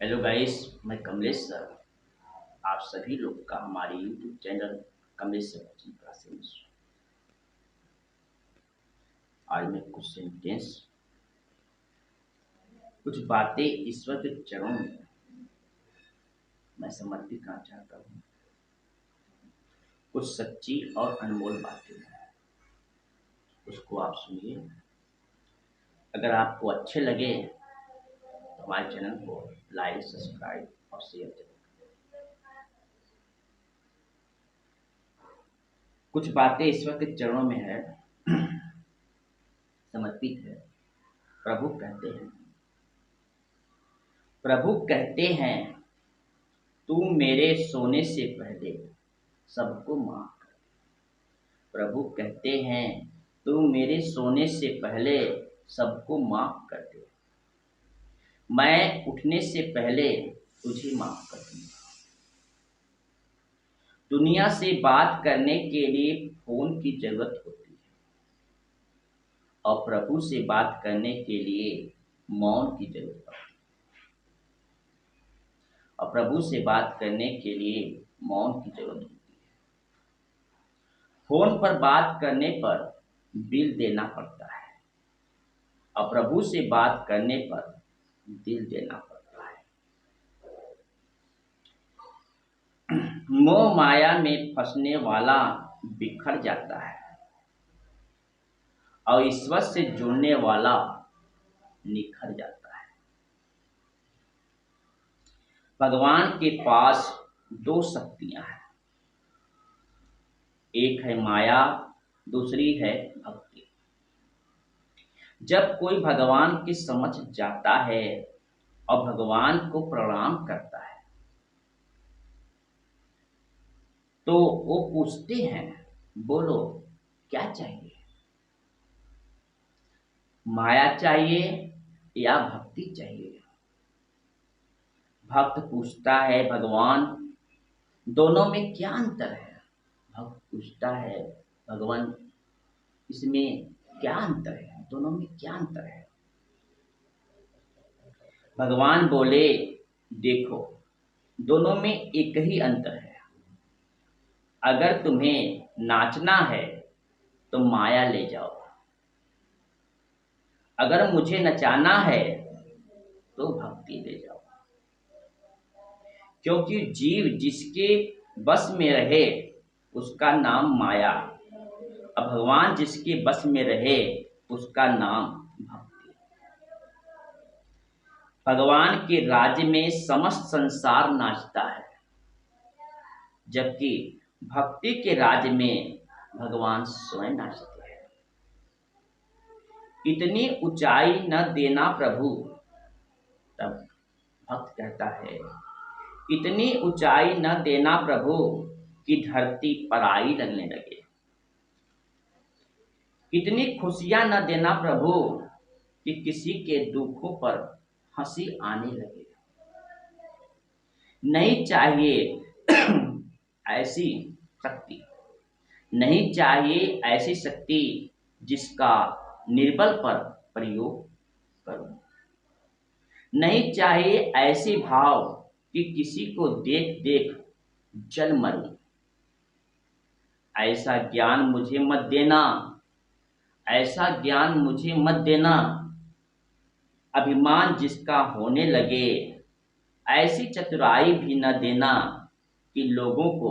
Hello guys, मैं Kamlesh sir. आप सभी लोग का हमारे YouTube channel Kamlesh sir coaching classes में आज मैं कुछ सेंटेंस, कुछ बातें ईश्वर के चरणों में मैं समर्पित करना चाहता हूँ। कुछ सच्ची और अनमोल बातें हैं, उसको आप सुनिए। अगर आपको अच्छे लगे तो हमारे चैनल को लाइक, सब्सक्राइब और शेयर करें। कुछ बातें ईश्वर के चरणों में है, समर्पित है। प्रभु कहते हैं तू मेरे सोने से पहले सबको माफ कर। प्रभु कहते हैं तू मेरे सोने से पहले सबको माफ कर दे। मैं उठने से पहले तुझे माफ कर दूंगा। दुनिया से बात करने के लिए फोन की जरूरत होती है और प्रभु से बात करने के लिए मौन की जरूरत पड़ती है। और प्रभु से बात करने के लिए मौन की जरूरत होती है। फोन पर बात करने पर बिल देना पड़ता है और प्रभु से बात करने पर दिल देना पड़ता है। मोह माया में फंसने वाला बिखर जाता है और ईश्वर से जुड़ने वाला निखर जाता है। भगवान के पास दो शक्तियां हैं, एक है माया, दूसरी है भक्ति। जब कोई भगवान की समझ जाता है और भगवान को प्रणाम करता है तो वो पूछते हैं, बोलो क्या चाहिए, माया चाहिए या भक्ति चाहिए। भक्त पूछता है, भगवान दोनों में क्या अंतर है। भक्त पूछता है, भगवान इसमें क्या अंतर है, दोनों में क्या अंतर है। भगवान बोले, देखो दोनों में एक ही अंतर है। अगर तुम्हें नाचना है तो माया ले जाओ, अगर मुझे नचाना है तो भक्ति ले जाओ। क्योंकि जीव जिसके बस में रहे उसका नाम माया, अब भगवान जिसके बस में रहे उसका नाम भक्ति। भगवान के राज्य में समस्त संसार नाचता है, जबकि भक्ति के राज्य में भगवान स्वयं नाचते हैं। इतनी ऊंचाई न देना प्रभु, तब भक्त कहता है, इतनी ऊंचाई न देना प्रभु कि धरती पराई लगने लगे। इतनी खुशियां न देना प्रभु कि किसी के दुखों पर हंसी आने लगे। नहीं चाहिए ऐसी शक्ति, नहीं चाहिए ऐसी शक्ति जिसका निर्बल पर प्रयोग करूं। नहीं चाहिए ऐसे भाव कि किसी को देख देख जल मरूं। ऐसा ज्ञान मुझे मत देना, ऐसा ज्ञान मुझे मत देना। अभिमान जिसका होने लगे, ऐसी चतुराई भी न देना कि लोगों को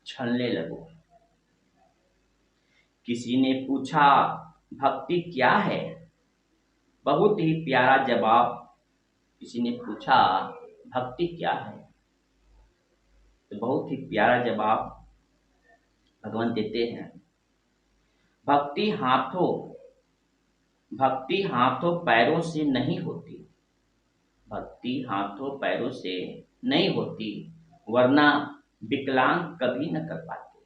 छलने लगो। किसी ने पूछा, भक्ति क्या है। बहुत ही प्यारा जवाब। किसी ने पूछा, भक्ति क्या है, तो बहुत ही प्यारा जवाब भगवान देते हैं। भक्ति हाथों पैरों से नहीं होती। भक्ति हाथों पैरों से नहीं होती, वरना विकलांग कभी न कर पाते।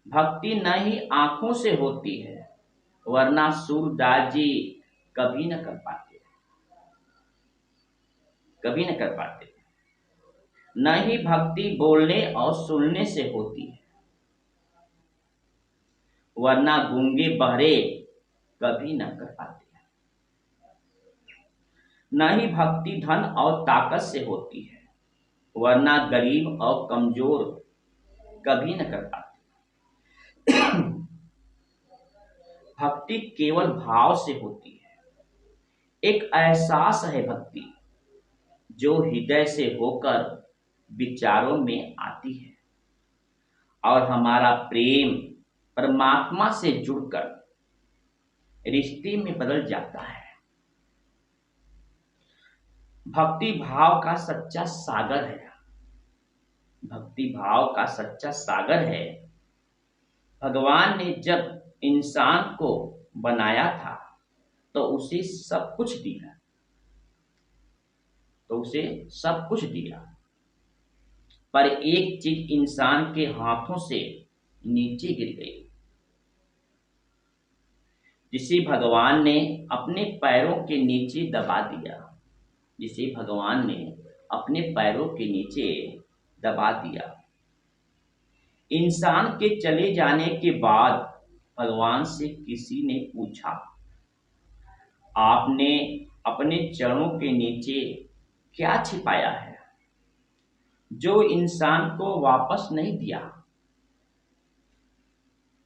भक्ति न ही आंखों से होती है, वरना सूरदास जी कभी न कर पाते, कभी न कर पाते। न ही भक्ति बोलने और सुनने से होती है, वरना गूंगे बहरे कभी न कर पाते। न ही भक्ति धन और ताकत से होती है, वरना गरीब और कमजोर कभी न कर पाते। भक्ति केवल भाव से होती है, एक एहसास है भक्ति जो हृदय से होकर विचारों में आती है और हमारा प्रेम परमात्मा से जुड़कर रिश्ते में बदल जाता है। भक्ति भाव का सच्चा सागर है। भक्ति भाव का सच्चा सागर है। भगवान ने जब इंसान को बनाया था तो उसे सब कुछ दिया, पर एक चीज इंसान के हाथों से नीचे गिर गई, जिसे भगवान ने अपने पैरों के नीचे दबा दिया। इंसान के चले जाने के बाद भगवान से किसी ने पूछा, आपने अपने चरणों के नीचे क्या छिपाया है जो इंसान को वापस नहीं दिया?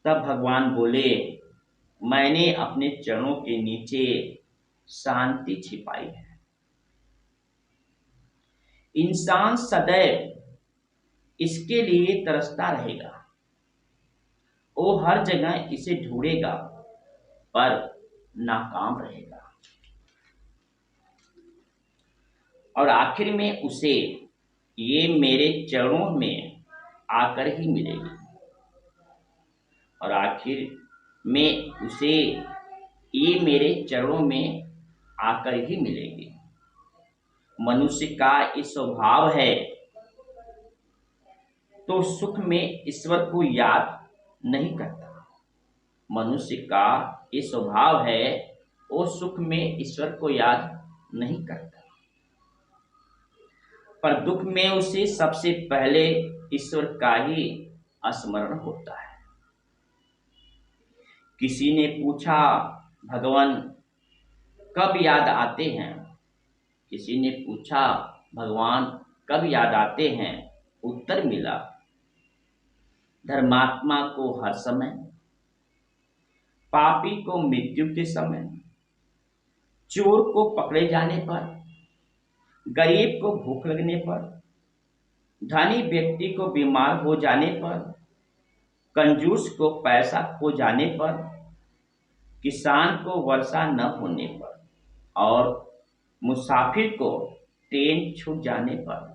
तब भगवान बोले, मैंने अपने चरणों के नीचे शांति छिपाई है। इंसान सदैव इसके लिए तरसता रहेगा। वो हर जगह इसे ढूंढेगा पर नाकाम रहेगा और आखिर में उसे ये मेरे चरणों में आकर ही मिलेगी। मनुष्य का ये स्वभाव है तो सुख में ईश्वर को याद नहीं करता। वो सुख में ईश्वर को याद नहीं करता, पर दुख में उसे सबसे पहले ईश्वर का ही स्मरण होता है। किसी ने पूछा, भगवान कब याद आते हैं? उत्तर मिला, धर्मात्मा को हर समय, पापी को मृत्यु के समय, चोर को पकड़े जाने पर, गरीब को भूख लगने पर, धनी व्यक्ति को बीमार हो जाने पर, कंजूस को पैसा खो जाने पर, किसान को वर्षा न होने पर और मुसाफिर को ट्रेन छूट जाने पर,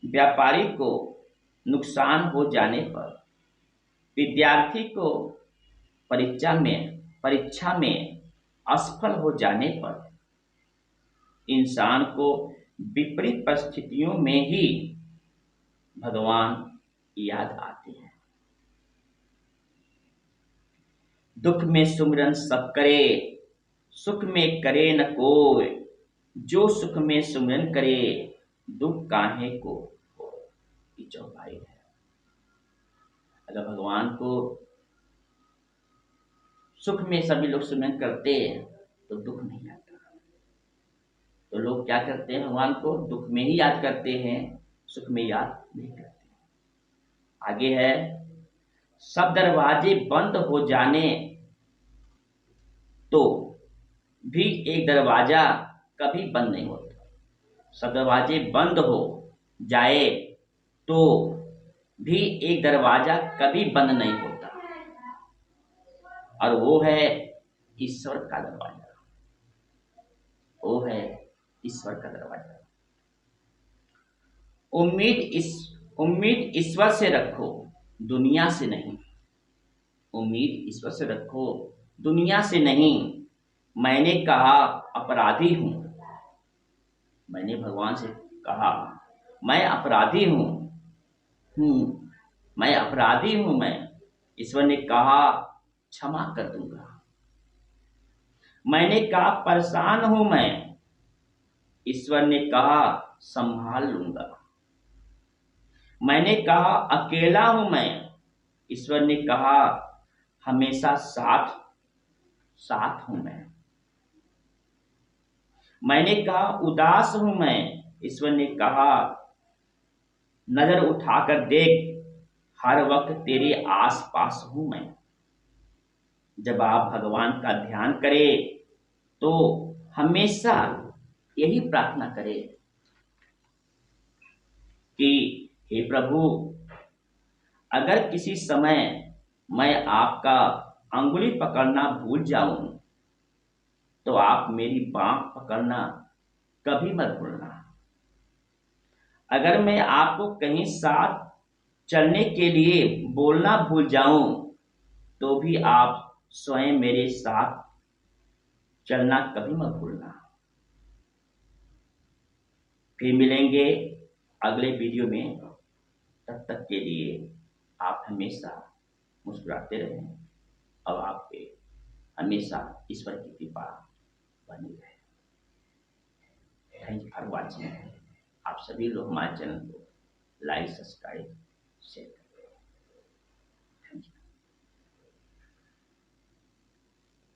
व्यापारी को नुकसान हो जाने पर, विद्यार्थी को परीक्षा में असफल हो जाने पर, इंसान को विपरीत परिस्थितियों में ही भगवान याद आते हैं। दुख में सुमिरन सब करे, सुख में करे न कोई, जो सुख में सुमिरन करे दुख काहे को हो। ये चौपाई है। अगर भगवान को सुख में सभी लोग सुमिरन करते हैं तो दुख नहीं आता। तो लोग क्या करते हैं? भगवान को दुख में ही याद करते हैं, सुख में याद नहीं करते। आगे है, सब दरवाजे बंद हो जाने तो भी एक दरवाजा कभी बंद नहीं होता। सब दरवाजे बंद हो जाए तो भी एक दरवाजा कभी बंद नहीं होता, और वो है ईश्वर का दरवाजा। उम्मीद ईश्वर से रखो, दुनिया से नहीं। मैंने कहा अपराधी हूं, मैंने भगवान से कहा मैं अपराधी हूं मैं। ईश्वर ने कहा क्षमा कर दूंगा। मैंने कहा परेशान हूं मैं, ईश्वर ने कहा संभाल लूंगा। मैंने कहा अकेला हूं मैं, ईश्वर ने कहा हमेशा साथ हूं मैं। मैंने कहा उदास हूं मैं, ईश्वर ने कहा नजर उठाकर देख, हर वक्त तेरे आस पास हूं मैं। जब आप भगवान का ध्यान करें तो हमेशा यही प्रार्थना करें कि हे प्रभु, अगर किसी समय मैं आपका अंगुली पकड़ना भूल जाऊं तो आप मेरी बांह पकड़ना कभी मत भूलना। अगर मैं आपको कहीं साथ चलने के लिए बोलना भूल जाऊं तो भी आप स्वयं मेरे साथ चलना कभी मत भूलना। फिर मिलेंगे अगले वीडियो में, तब तक के लिए आप हमेशा मुस्कुराते रहें और आप पे हमेशा ईश्वर की कृपा बनी रहे। Thank you for watching. आप सभी लोग हमारे चैनल को लाइक, सब्सक्राइब, शेयर